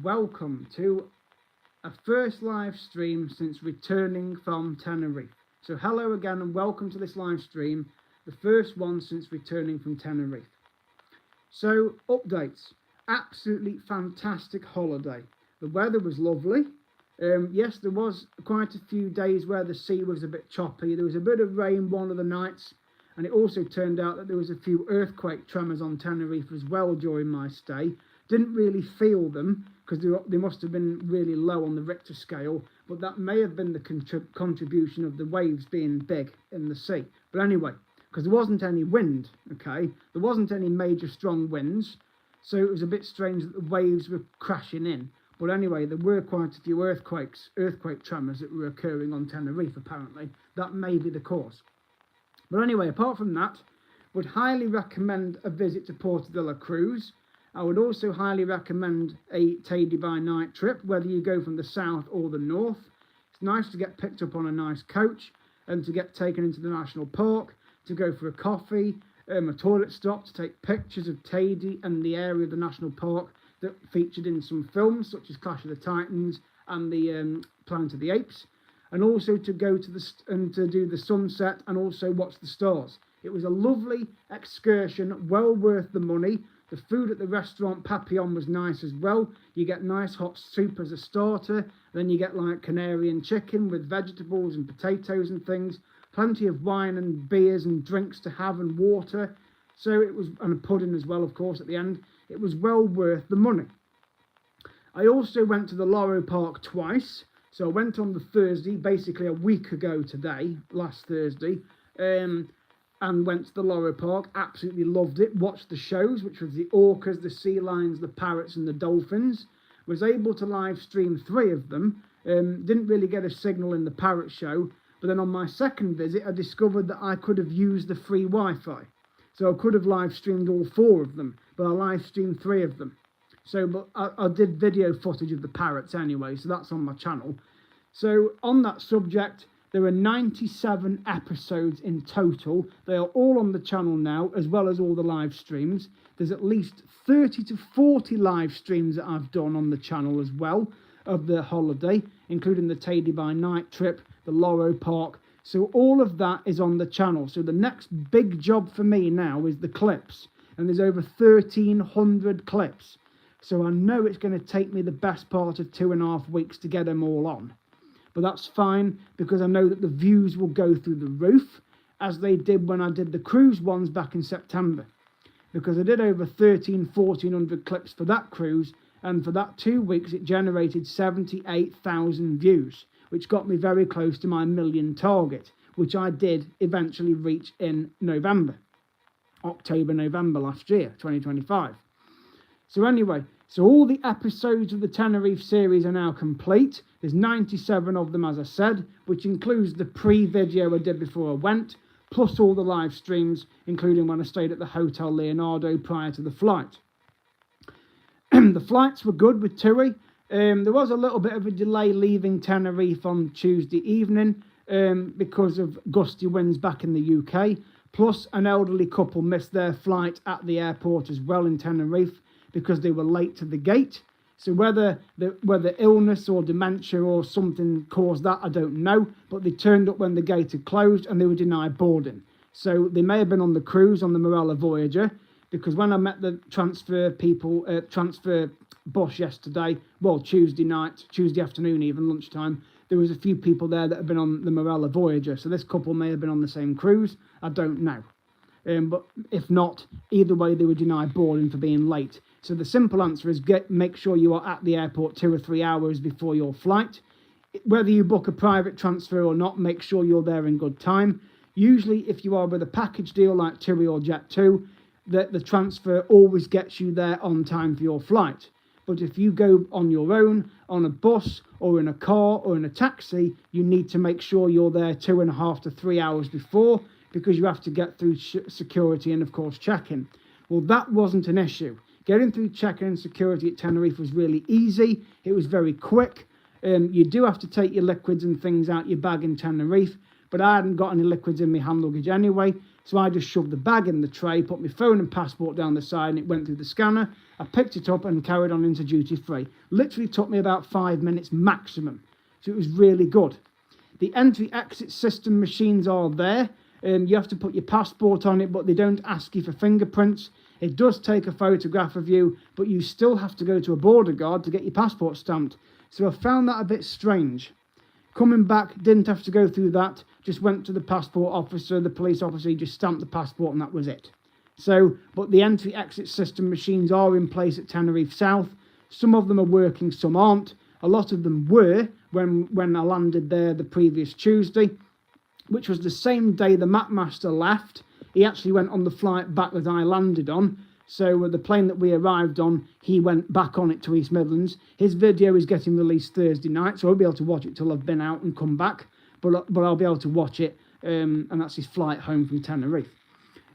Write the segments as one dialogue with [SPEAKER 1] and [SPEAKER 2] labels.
[SPEAKER 1] welcome to a first live stream since returning from Tenerife. So hello again and welcome to this live stream, the first one since returning from Tenerife. So updates, absolutely fantastic holiday. The weather was lovely. Yes, there was quite a few days where the sea was a bit choppy. There was a bit of rain one of the nights, and it also turned out that there was a few earthquake tremors on Tenerife as well during my stay. Didn't really feel them because they must have been really low on the Richter scale, but that may have been the contribution of the waves being big in the sea. But anyway, because there wasn't any wind, okay? There wasn't any major strong winds, so it was a bit strange that the waves were crashing in. But anyway, there were quite a few earthquake tremors that were occurring on Tenerife, apparently. That may be the cause. But anyway, apart from that, would highly recommend a visit to Porto de la Cruz. I would also highly recommend a Teide by night trip, whether you go from the south or the north. It's nice to get picked up on a nice coach and to get taken into the national park, to go for a coffee, a toilet stop, to take pictures of Teide and the area of the national park that featured in some films such as Clash of the Titans and the Planet of the Apes, and also to go to to do the sunset and also watch the stars. It was a lovely excursion, well worth the money. The food at the restaurant Papillon was nice as well. You get nice hot soup as a starter, then you get like Canarian chicken with vegetables and potatoes and things, plenty of wine and beers and drinks to have and water. So it was, and a pudding as well, of course, at the end. It was well worth the money. I also went to the Loro Park twice. So I went on the Thursday, basically a week ago today, last Thursday, and went to the Loro Park. Absolutely loved it. Watched the shows, which was the orcas, the sea lions, the parrots and the dolphins. Was able to live stream 3 of them. Didn't really get a signal in the parrot show. But then on my second visit, I discovered that I could have used the free Wi-Fi. So I could have live streamed all 4 of them, but I live streamed 3 of them. So, but I did video footage of the parrots anyway, so that's on my channel. So on that subject, there are 97 episodes in total. They are all on the channel now, as well as all the live streams. There's at least 30 to 40 live streams that I've done on the channel as well of the holiday, including the Teide by night trip, the Loro Park. So all of that is on the channel. So the next big job for me now is the clips. And there's over 1,300 clips. So I know it's going to take me the best part of 2.5 weeks to get them all on. But that's fine, because I know that the views will go through the roof, as they did when I did the cruise ones back in September. Because I did over 1,400 clips for that cruise. And for that 2 weeks, it generated 78,000 views, which got me very close to my million target, which I did eventually reach in October, November last year, 2025. So anyway, so all the episodes of the Tenerife series are now complete. There's 97 of them, as I said, which includes the pre-video I did before I went, plus all the live streams, including when I stayed at the Hotel Leonardo prior to the flight. The flights were good with TUI. There was a little bit of a delay leaving Tenerife on Tuesday evening because of gusty winds back in the UK. Plus, an elderly couple missed their flight at the airport as well in Tenerife because they were late to the gate. So whether illness or dementia or something caused that, I don't know. But they turned up when the gate had closed and they were denied boarding. So they may have been on the cruise on the Morella Voyager, because when I met the transfer boss yesterday, well, Tuesday afternoon even, lunchtime, there was a few people there that had been on the Morella Voyager. So this couple may have been on the same cruise. I don't know. But if not, either way, they were denied boarding for being late. So the simple answer is make sure you are at the airport 2 or 3 hours before your flight. Whether you book a private transfer or not, make sure you're there in good time. Usually, if you are with a package deal like TUI or Jet2, the transfer always gets you there on time for your flight. But if you go on your own, on a bus or in a car or in a taxi, you need to make sure you're there 2.5 to 3 hours before, because you have to get through security and, of course, check-in. Well, that wasn't an issue. Getting through check-in and security at Tenerife was really easy. It was very quick. You do have to take your liquids and things out your bag in Tenerife, but I hadn't got any liquids in my hand luggage anyway, So I just shoved the bag in the tray, put my phone and passport down the side, and it went through the scanner. I picked it up and carried on into duty free. Literally took me about 5 minutes maximum. So it was really good. The entry-exit system machines are there. You have to put your passport on it, but they don't ask you for fingerprints. It does take a photograph of you, but you still have to go to a border guard to get your passport stamped. So I found that a bit strange. Coming back, didn't have to go through that. Just went to the passport officer, the police officer, he just stamped the passport and that was it. So, but the entry-exit system machines are in place at Tenerife South. Some of them are working, some aren't. A lot of them were when I landed there the previous Tuesday, which was the same day the mapmaster left. He actually went on the flight back that I landed on. So the plane that we arrived on, he went back on it to East Midlands. His video is getting released Thursday night, so I won't be able to watch it till I've been out and come back. But I'll be able to watch it, and that's his flight home from Tenerife.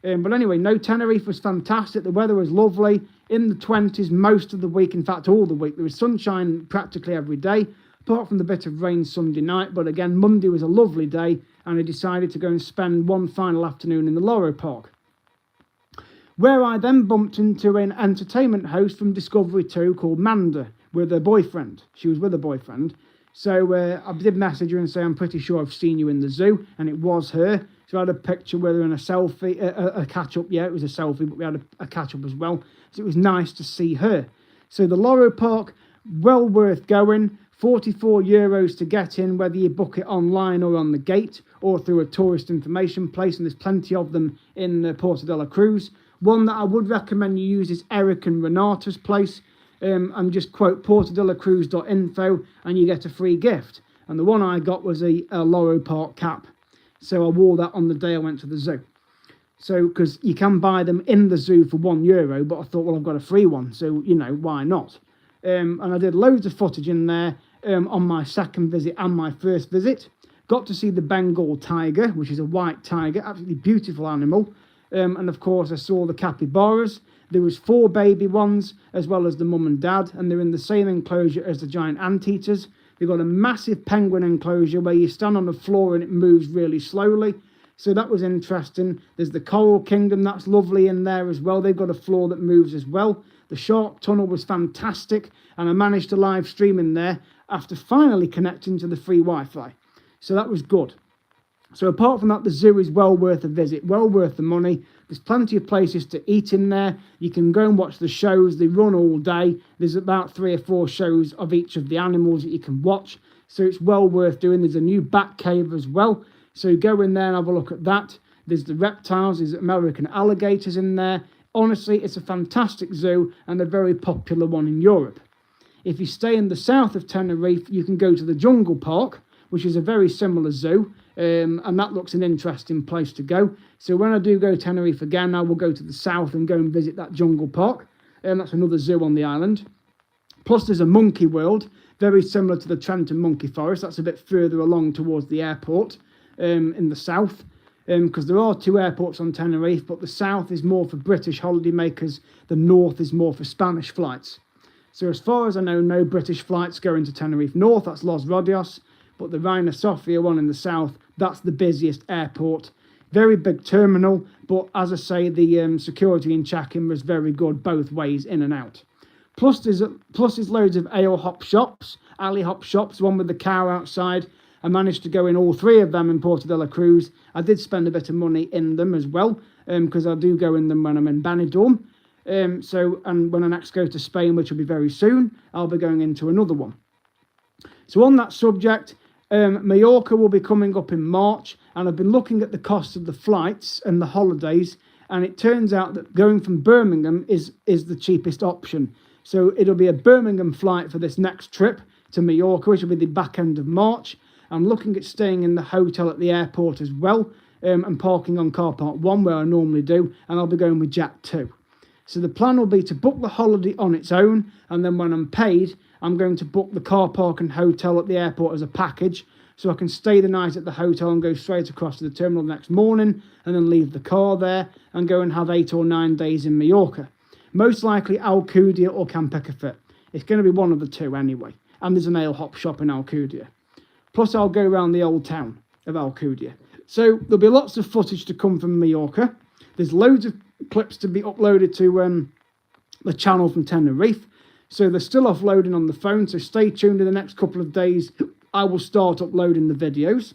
[SPEAKER 1] But anyway, no, Tenerife was fantastic. The weather was lovely, in the 20s most of the week, in fact all the week. There was sunshine practically every day, apart from the bit of rain Sunday night. But again, Monday was a lovely day, and I decided to go and spend one final afternoon in the Loro Park, where I then bumped into an entertainment host from Discovery 2 called Manda with her boyfriend. She was with a boyfriend. So I did message her and say, I'm pretty sure I've seen you in the zoo, and it was her. So I had a picture with her and a selfie, a catch-up. Yeah, it was a selfie, but we had a catch-up as well. So it was nice to see her. So the Loro Park, well worth going. €44 to get in, whether you book it online or on the gate or through a tourist information place, and there's plenty of them in Porto de la Cruz. One that I would recommend you use is Eric and Renata's place. And just quote portodelacruz.info and you get a free gift. And the one I got was a Loro Park cap. So I wore that on the day I went to the zoo. So, because you can buy them in the zoo for €1, but I thought, well, I've got a free one, so, you know, why not? And I did loads of footage in there on my second visit and my first visit. Got to see the Bengal tiger, which is a white tiger, absolutely beautiful animal. And of course, I saw the capybaras. There was 4 baby ones, as well as the mum and dad, and they're in the same enclosure as the giant anteaters. They've got a massive penguin enclosure where you stand on the floor and it moves really slowly. So that was interesting. There's the Coral Kingdom, that's lovely in there as well. They've got a floor that moves as well. The shark tunnel was fantastic, and I managed to live stream in there after finally connecting to the free Wi-Fi. So that was good. So apart from that, the zoo is well worth a visit, well worth the money. There's plenty of places to eat in there. You can go and watch the shows. They run all day. There's about 3 or 4 shows of each of the animals that you can watch. So it's well worth doing. There's a new bat cave as well. So go in there and have a look at that. There's the reptiles. There's American alligators in there. Honestly, it's a fantastic zoo and a very popular one in Europe. If you stay in the south of Tenerife, you can go to the Jungle Park, which is a very similar zoo. And that looks an interesting place to go. So when I do go to Tenerife again, I will go to the south and go and visit that Jungle Park. That's another zoo on the island. Plus there's a monkey world, very similar to the Trenton Monkey Forest. That's a bit further along towards the airport in the south. Because there are 2 airports on Tenerife, but the south is more for British holidaymakers. The north is more for Spanish flights. So as far as I know, no British flights going to Tenerife North. That's Los Rodios. But the Reina Sofia one in the south, that's the busiest airport. Very big terminal, but as I say, the security in check-in was very good both ways, in and out. Plus there's loads of alley hop shops, one with the cow outside. I managed to go in all 3 of them in Porto de la Cruz. I did spend a bit of money in them as well, because I do go in them when I'm in Benidorm. And when I next go to Spain, which will be very soon, I'll be going into another one. So on that subject, Mallorca will be coming up in March, and I've been looking at the cost of the flights and the holidays, and it turns out that going from Birmingham is the cheapest option. So it'll be a Birmingham flight for this next trip to Mallorca, which will be the back end of March. I'm looking at staying in the hotel at the airport as well, and parking on car park 1 where I normally do, and I'll be going with Jack 2. So the plan will be to book the holiday on its own, and then when I'm paid, I'm going to book the car park and hotel at the airport as a package, so I can stay the night at the hotel and go straight across to the terminal the next morning, and then leave the car there and go and have 8 or 9 days in Mallorca. Most likely Alcudia or Campeche. It's going to be one of the 2 anyway, and there's an ale hop shop in Alcudia. Plus I'll go around the old town of Alcudia. So there'll be lots of footage to come from Mallorca. There's loads of clips to be uploaded to the channel from Tenerife. So they're still offloading on the phone, so stay tuned in the next couple of days. I will start uploading the videos.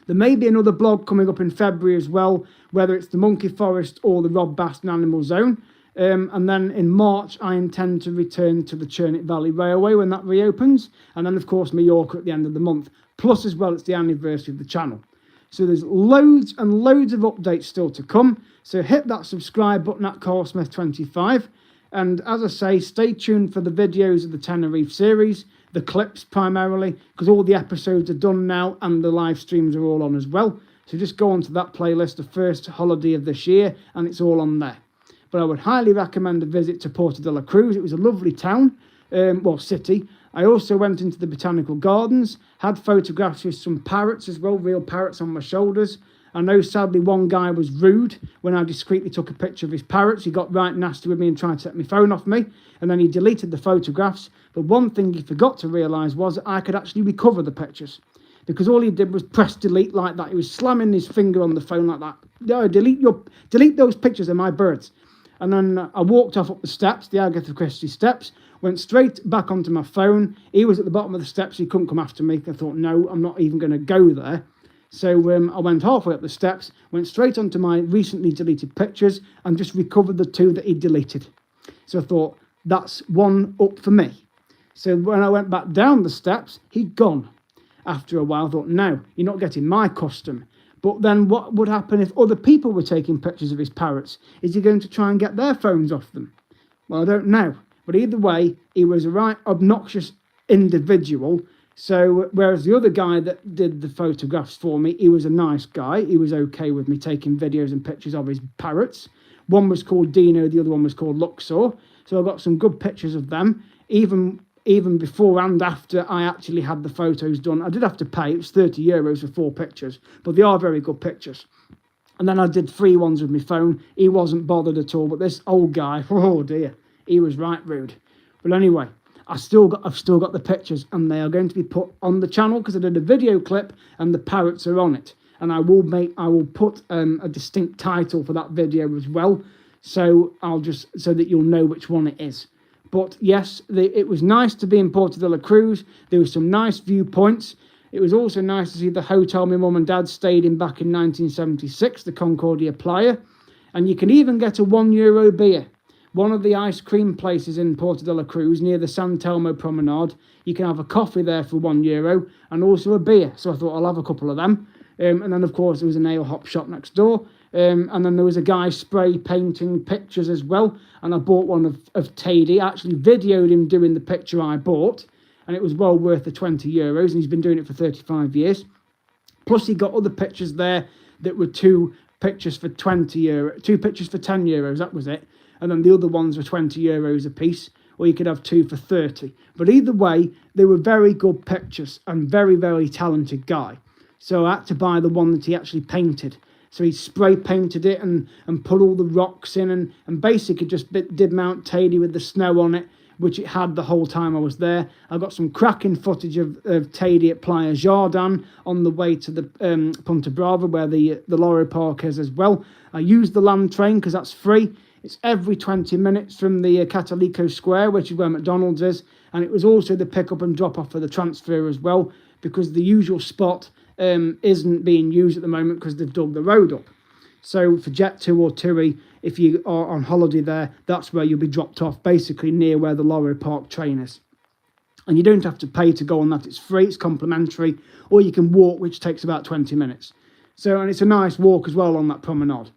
[SPEAKER 1] There may be another blog coming up in February as well, whether it's the Monkey Forest or the Rob Baston Animal Zone. And then in March, I intend to return to the Churnick Valley Railway when that reopens. And then, of course, Mallorca at the end of the month. Plus, as well, it's the anniversary of the channel. So there's loads and loads of updates still to come. So hit that subscribe button at CarlSmith25. And as I say, stay tuned for the videos of the Tenerife series, the clips primarily, because all the episodes are done now and the live streams are all on as well. So just go onto that playlist, the first holiday of this year, and it's all on there. But I would highly recommend a visit to Puerto de la Cruz. It was a lovely town, city. I also went into the botanical gardens, had photographs with some parrots as well, real parrots on my shoulders. I know sadly one guy was rude when I discreetly took a picture of his parrots. He got right nasty with me and tried to take my phone off me, and then he deleted the photographs. But one thing he forgot to realise was that I could actually recover the pictures, because all he did was press delete like that. He was slamming his finger on the phone like that. No, delete those pictures of my birds. And then I walked off up the steps, the Agatha Christie steps, went straight back onto my phone. He was at the bottom of the steps. He couldn't come after me. I thought, no, I'm not even going to go there. So I went halfway up the steps, went straight onto my recently deleted pictures and just recovered the two that he deleted. So I thought, that's one up for me. So when I went back down the steps, he'd gone. After a while, I thought, no, you're not getting my custom. But then what would happen if other people were taking pictures of his parrots? Is he going to try and get their phones off them? Well, I don't know. But either way, he was a right obnoxious individual. So whereas the other guy that did the photographs for me, he was a nice guy. He was okay with me taking videos and pictures of his parrots. One was called Dino, the other one was called Luxor. So I got some good pictures of them, even before and after I actually had the photos done. I did have to pay. It was €30 for 4 pictures, but they are very good pictures. And then I did 3 ones with my phone. He wasn't bothered at all, but this old guy, oh dear, he was right rude. But anyway, I've still got the pictures, and they are going to be put on the channel because I did a video clip and the parrots are on it. And I will put a distinct title for that video as well. So so that you'll know which one it is. But yes, it was nice to be in Puerto de la Cruz. There were some nice viewpoints. It was also nice to see the hotel my mum and dad stayed in back in 1976, the Concordia Playa. And you can even get a €1 beer. One of the ice cream places in Puerto de la Cruz near the San Telmo Promenade. You can have a coffee there for €1 and also a beer. So I thought I'll have a couple of them. And then, of course, there was a nail hop shop next door. And then there was a guy spray painting pictures as well. And I bought one of Tady. I actually videoed him doing the picture I bought. And it was well worth the €20. And he's been doing it for 35 years. Plus, he got other pictures there that were 2 pictures for €20. 2 pictures for €10. That was it. And then the other ones were €20 a piece. Or you could have 2 for 30. But either way, they were very good pictures. And very, very talented guy. So I had to buy the one that he actually painted. So he spray painted it and put all the rocks in and basically just did Mount Tady with the snow on it, which it had the whole time I was there. I got some cracking footage of Tady at Playa Jardin on the way to the Punta Brava, where the lorry park is as well. I used the land train because that's free. It's every 20 minutes from the Catalico Square, which is where McDonald's is. And it was also the pick up and drop off for the transfer as well, because the usual spot isn't being used at the moment because they've dug the road up. So for Jet2 or TUI, if you are on holiday there, that's where you'll be dropped off, basically near where the lorry park train is. And you don't have to pay to go on that. It's free, it's complimentary, or you can walk, which takes about 20 minutes. So, and it's a nice walk as well on that promenade.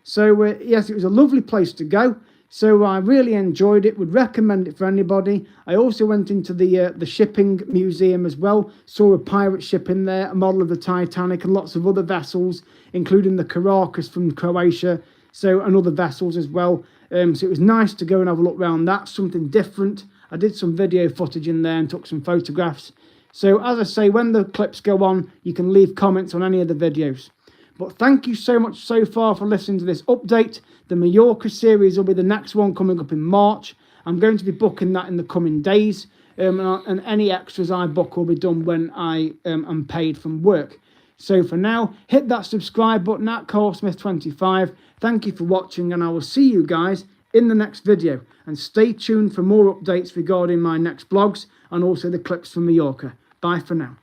[SPEAKER 1] So yes, it was a lovely place to go. So I really enjoyed it, would recommend it for anybody. I also went into the shipping museum as well, saw a pirate ship in there, a model of the Titanic and lots of other vessels, including the Caracas from Croatia, so and other vessels as well. So it was nice to go and have a look around that, something different. I did some video footage in there and took some photographs. So as I say, when the clips go on, you can leave comments on any of the videos. But thank you so much so far for listening to this update. The Mallorca series will be the next one coming up in March. I'm going to be booking that in the coming days. And any extras I book will be done when I am paid from work. So for now, hit that subscribe button at CarlSmith25. Thank you for watching, and I will see you guys in the next video. And stay tuned for more updates regarding my next blogs and also the clips from Mallorca. Bye for now.